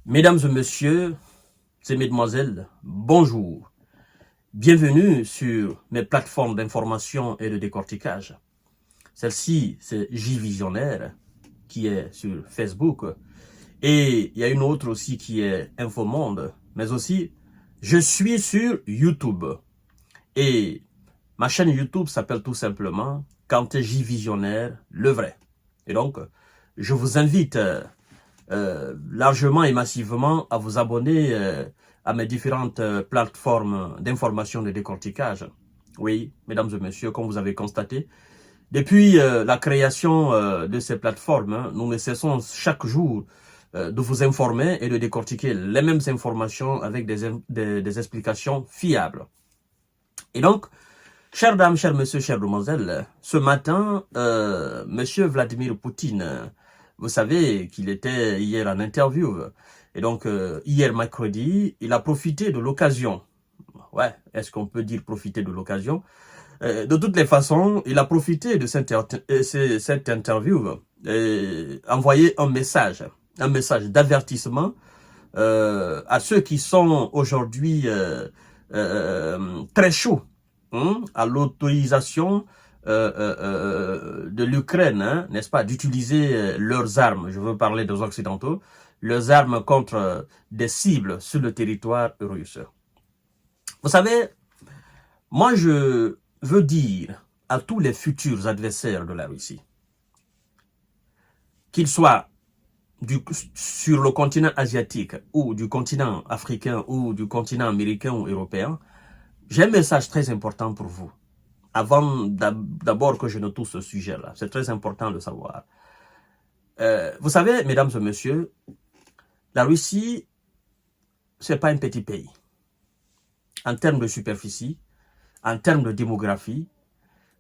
Mesdames et messieurs, et mesdemoiselles, bonjour. Bienvenue sur mes plateformes d'information et de décortiquage. Celle-ci, c'est J-Visionnaire, qui est sur Facebook. Et il y a une autre aussi qui est Infomonde. Mais aussi, je suis sur YouTube. Et ma chaîne YouTube s'appelle tout simplement Kanté J-Visionnaire, le vrai. Et donc, je vous invite largement et massivement à vous abonner à mes différentes plateformes d'information et de décortiquage. Oui, mesdames et messieurs, comme vous avez constaté, depuis la création de ces plateformes, nous ne cessons chaque jour de vous informer et de décortiquer les mêmes informations avec des explications fiables. Et donc, chères dames, chers messieurs, chères demoiselles, ce matin, monsieur Vladimir Poutine, vous savez qu'il était hier en interview. Et donc, hier mercredi, il a profité de l'occasion. Ouais, est-ce qu'on peut dire profiter de l'occasion? De toutes les façons, il a profité de cette interview et envoyé un message d'avertissement à ceux qui sont aujourd'hui très chauds à l'autorisation de l'Ukraine, n'est-ce pas, d'utiliser leurs armes, je veux parler des Occidentaux, leurs armes contre des cibles sur le territoire russe. Vous savez, moi je veux dire à tous les futurs adversaires de la Russie, qu'ils soient sur le continent asiatique ou du continent africain ou du continent américain ou européen, j'ai un message très important pour vous. Avant d'abord que je ne touche ce sujet-là, c'est très important de savoir. Vous savez, mesdames et messieurs, la Russie, c'est pas un petit pays. En termes de superficie, en termes de démographie,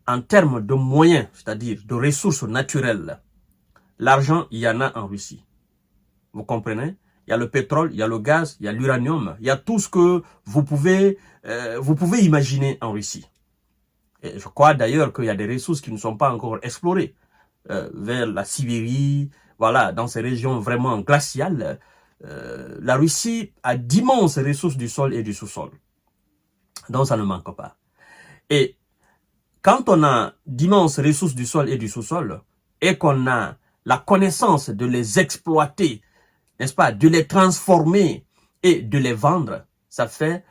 en termes de moyens, c'est-à-dire de ressources naturelles, l'argent, il y en a en Russie. Vous comprenez? Il y a le pétrole, il y a le gaz, il y a l'uranium, il y a tout ce que vous pouvez imaginer en Russie. Et je crois d'ailleurs qu'il y a des ressources qui ne sont pas encore explorées vers la Sibérie, voilà, dans ces régions vraiment glaciales. La Russie a d'immenses ressources du sol et du sous-sol. Donc ça ne manque pas. Et quand on a d'immenses ressources du sol et du sous-sol, et qu'on a la connaissance de les exploiter, n'est-ce pas, de les transformer et de les vendre, ça fait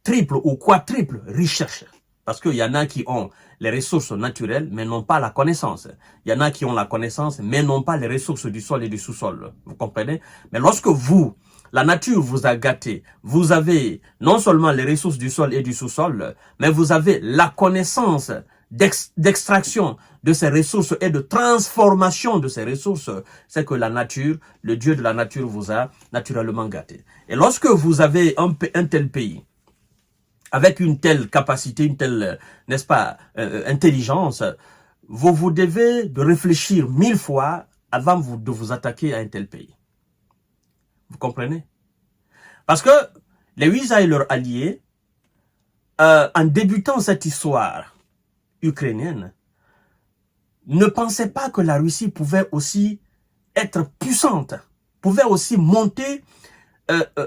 triple ou quadruple richesse. Parce qu'il y en a qui ont les ressources naturelles, mais n'ont pas la connaissance. Il y en a qui ont la connaissance, mais n'ont pas les ressources du sol et du sous-sol. Vous comprenez? Mais lorsque vous, la nature vous a gâté, vous avez non seulement les ressources du sol et du sous-sol, mais vous avez la connaissance d'extraction de ces ressources et de transformation de ces ressources, c'est que la nature, le Dieu de la nature vous a naturellement gâté. Et lorsque vous avez un tel pays, avec une telle capacité, une telle, n'est-ce pas, intelligence, vous devez de réfléchir 1000 fois avant de vous attaquer à un tel pays. Vous comprenez? Parce que les USA et leurs alliés, en débutant cette histoire ukrainienne, ne pensaient pas que la Russie pouvait aussi être puissante, pouvait aussi monter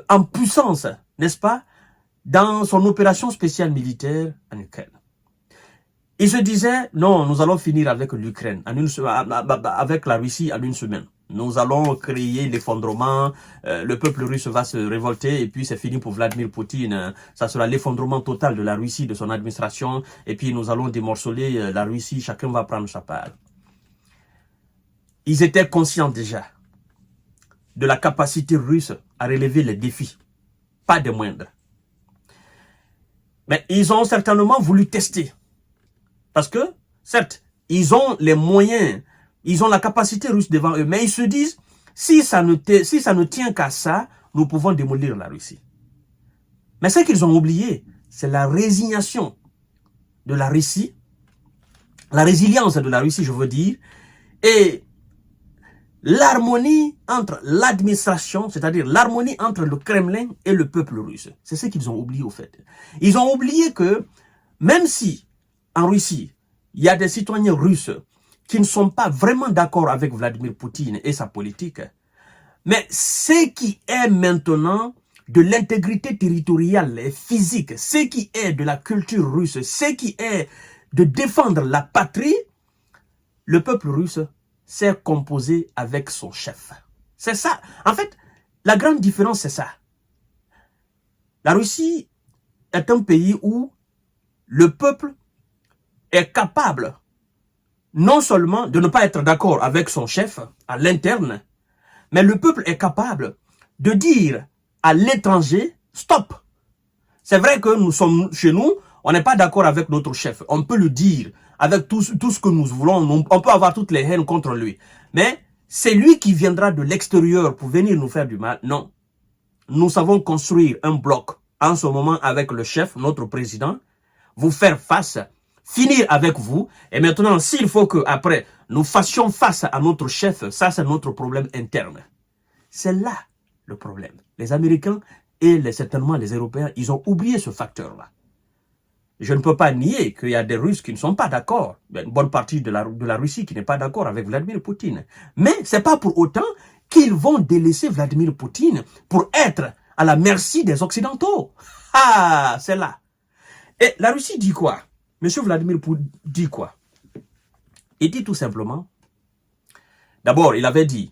en puissance, n'est-ce pas, dans son opération spéciale militaire en Ukraine. Il se disait, non, nous allons finir avec l'Ukraine, avec la Russie en une semaine. Nous allons créer l'effondrement, le peuple russe va se révolter et puis c'est fini pour Vladimir Poutine. Ça sera l'effondrement total de la Russie, de son administration, et puis nous allons démorceler la Russie, chacun va prendre sa part. Ils étaient conscients déjà de la capacité russe à relever les défis, pas des moindres. Mais ils ont certainement voulu tester. Parce que, certes, ils ont les moyens, ils ont la capacité russe devant eux, mais ils se disent, si ça ne tient qu'à ça, nous pouvons démolir la Russie. Mais ce qu'ils ont oublié, c'est la résignation de la Russie, la résilience de la Russie, je veux dire, et l'harmonie entre l'administration, c'est-à-dire l'harmonie entre le Kremlin et le peuple russe. C'est ce qu'ils ont oublié au fait. Ils ont oublié que même si en Russie, il y a des citoyens russes qui ne sont pas vraiment d'accord avec Vladimir Poutine et sa politique, Mais ce qui est maintenant de l'intégrité territoriale et physique, ce qui est de la culture russe, ce qui est de défendre la patrie, le peuple russe s'est composé avec son chef. C'est ça. En fait, la grande différence, c'est ça. La Russie est un pays où le peuple est capable non seulement de ne pas être d'accord avec son chef à l'interne, mais le peuple est capable de dire à l'étranger, stop. C'est vrai que nous sommes chez nous, on n'est pas d'accord avec notre chef. On peut le dire avec tout ce que nous voulons. On peut avoir toutes les haines contre lui. Mais c'est lui qui viendra de l'extérieur pour venir nous faire du mal. Non. Nous savons construire un bloc en ce moment avec le chef, notre président, vous faire face, finir avec vous. Et maintenant, s'il faut qu'après, nous fassions face à notre chef, ça c'est notre problème interne. C'est là le problème. Les Américains et certainement les Européens, ils ont oublié ce facteur-là. Je ne peux pas nier qu'il y a des Russes qui ne sont pas d'accord. Il y a une bonne partie de la Russie qui n'est pas d'accord avec Vladimir Poutine. Mais ce n'est pas pour autant qu'ils vont délaisser Vladimir Poutine pour être à la merci des Occidentaux. Ah, c'est là. Et la Russie dit quoi? Monsieur Vladimir Poutine dit quoi? Il dit tout simplement, d'abord, il avait dit,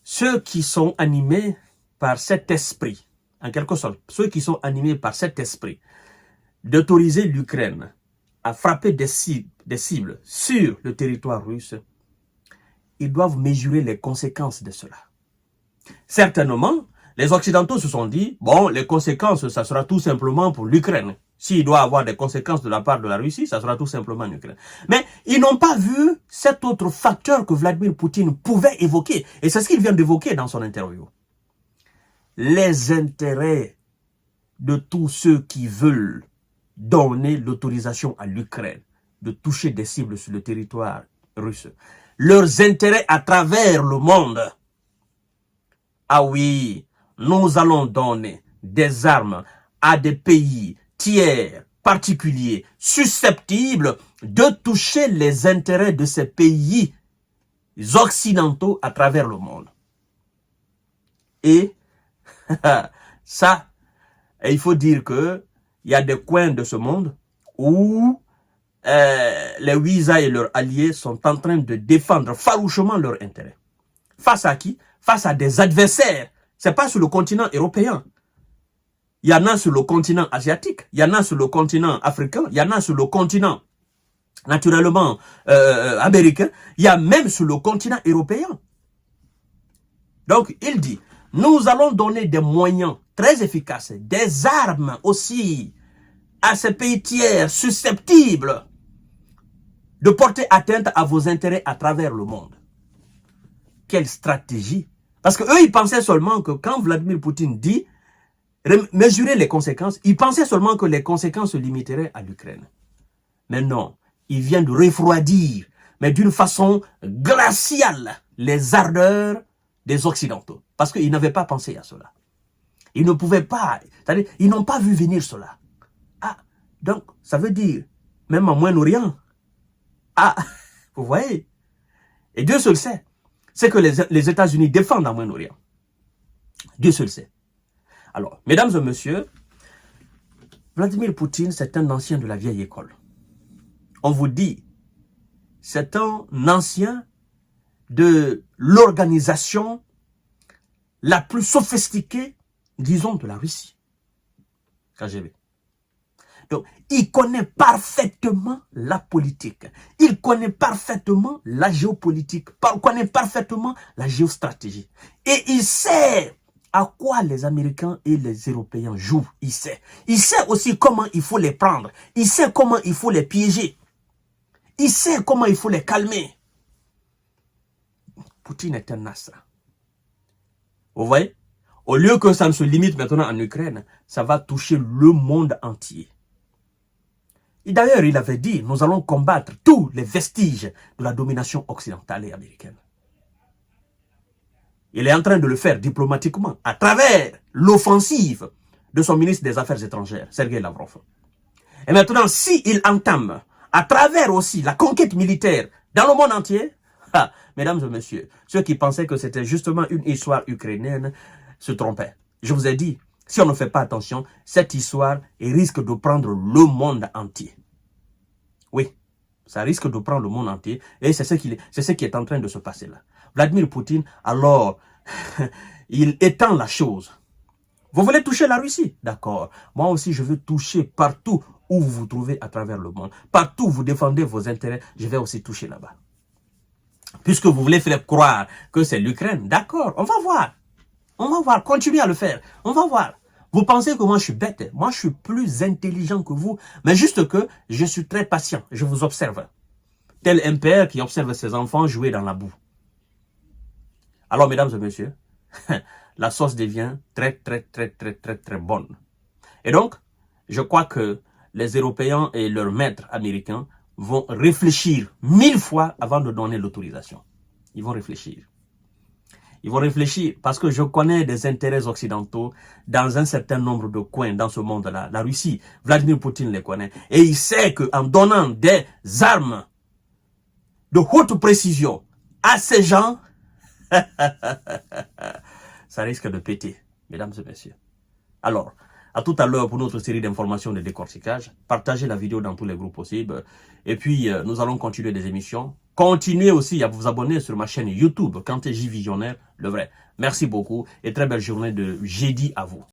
ceux qui sont animés par cet esprit, en quelque sorte, ceux qui sont animés par cet esprit, d'autoriser l'Ukraine à frapper des cibles sur le territoire russe, ils doivent mesurer les conséquences de cela. Certainement, les Occidentaux se sont dit, bon, les conséquences, ça sera tout simplement pour l'Ukraine. S'il doit avoir des conséquences de la part de la Russie, ça sera tout simplement l'Ukraine. Mais ils n'ont pas vu cet autre facteur que Vladimir Poutine pouvait évoquer. Et c'est ce qu'il vient d'évoquer dans son interview. Les intérêts de tous ceux qui veulent donner l'autorisation à l'Ukraine de toucher des cibles sur le territoire russe. Leurs intérêts à travers le monde. Ah oui, nous allons donner des armes à des pays tiers, particuliers, susceptibles de toucher les intérêts de ces pays occidentaux à travers le monde. Et ça, il faut dire que il y a des coins de ce monde où les Ouïsa et leurs alliés sont en train de défendre farouchement leurs intérêts. Face à qui? Face à des adversaires. Ce n'est pas sur le continent européen. Il y en a sur le continent asiatique, il y en a sur le continent africain, il y en a sur le continent naturellement américain, il y a même sur le continent européen. Donc il dit, nous allons donner des moyens très efficaces, des armes aussi à ces pays tiers susceptibles de porter atteinte à vos intérêts à travers le monde. Quelle stratégie! Parce qu'eux, ils pensaient seulement que quand Vladimir Poutine dit mesurer les conséquences, ils pensaient seulement que les conséquences se limiteraient à l'Ukraine. Mais non, il vient de refroidir, mais d'une façon glaciale, les ardeurs des Occidentaux. Parce qu'ils n'avaient pas pensé à cela. Ils ne pouvaient pas, c'est-à-dire, ils n'ont pas vu venir cela. Ah, donc, ça veut dire, même en Moyen-Orient, ah, vous voyez, et Dieu seul sait, c'est que les États-Unis défendent en Moyen-Orient. Dieu seul sait. Alors, mesdames et messieurs, Vladimir Poutine, c'est un ancien de la vieille école. On vous dit, c'est un ancien de l'organisation la plus sophistiquée, disons, de la Russie. KGB. Donc, il connaît parfaitement la politique. Il connaît parfaitement la géopolitique. Il connaît parfaitement la géostratégie. Et il sait à quoi les Américains et les Européens jouent. Il sait. Il sait aussi comment il faut les prendre. Il sait comment il faut les piéger. Il sait comment il faut les calmer. Poutine est un astre. Vous voyez? Au lieu que ça ne se limite maintenant en Ukraine, ça va toucher le monde entier. Et d'ailleurs, il avait dit, nous allons combattre tous les vestiges de la domination occidentale et américaine. Il est en train de le faire diplomatiquement, à travers l'offensive de son ministre des Affaires étrangères, Sergei Lavrov. Et maintenant, s'il entame, à travers aussi la conquête militaire dans le monde entier, Ah, mesdames et messieurs, ceux qui pensaient que c'était justement une histoire ukrainienne se trompaient. Je vous ai dit, si on ne fait pas attention, cette histoire risque de prendre le monde entier. Oui, ça risque de prendre le monde entier et c'est ce qui est en train de se passer là. Vladimir Poutine, alors, il étend la chose. Vous voulez toucher la Russie? D'accord. Moi aussi, je veux toucher partout où vous vous trouvez à travers le monde. Partout où vous défendez vos intérêts, je vais aussi toucher là-bas. Puisque vous voulez faire croire que c'est l'Ukraine, d'accord, on va voir. On va voir, continuez à le faire. On va voir. Vous pensez que moi je suis bête, moi je suis plus intelligent que vous, mais juste que je suis très patient, je vous observe. Tel un père qui observe ses enfants jouer dans la boue. Alors mesdames et messieurs, la sauce devient très bonne. Et donc, je crois que les Européens et leurs maîtres américains vont réfléchir 1000 fois avant de donner l'autorisation. Ils vont réfléchir. Ils vont réfléchir parce que je connais des intérêts occidentaux dans un certain nombre de coins dans ce monde-là. La Russie, Vladimir Poutine les connaît. Et il sait qu'en donnant des armes de haute précision à ces gens, ça risque de péter, mesdames et messieurs. Alors, à tout à l'heure pour notre série d'informations de décortiquage. Partagez la vidéo dans tous les groupes possibles. Et puis, nous allons continuer des émissions. Continuez aussi à vous abonner sur ma chaîne YouTube, Kanté J Visionnaire, le vrai. Merci beaucoup et très belle journée de jeudi à vous.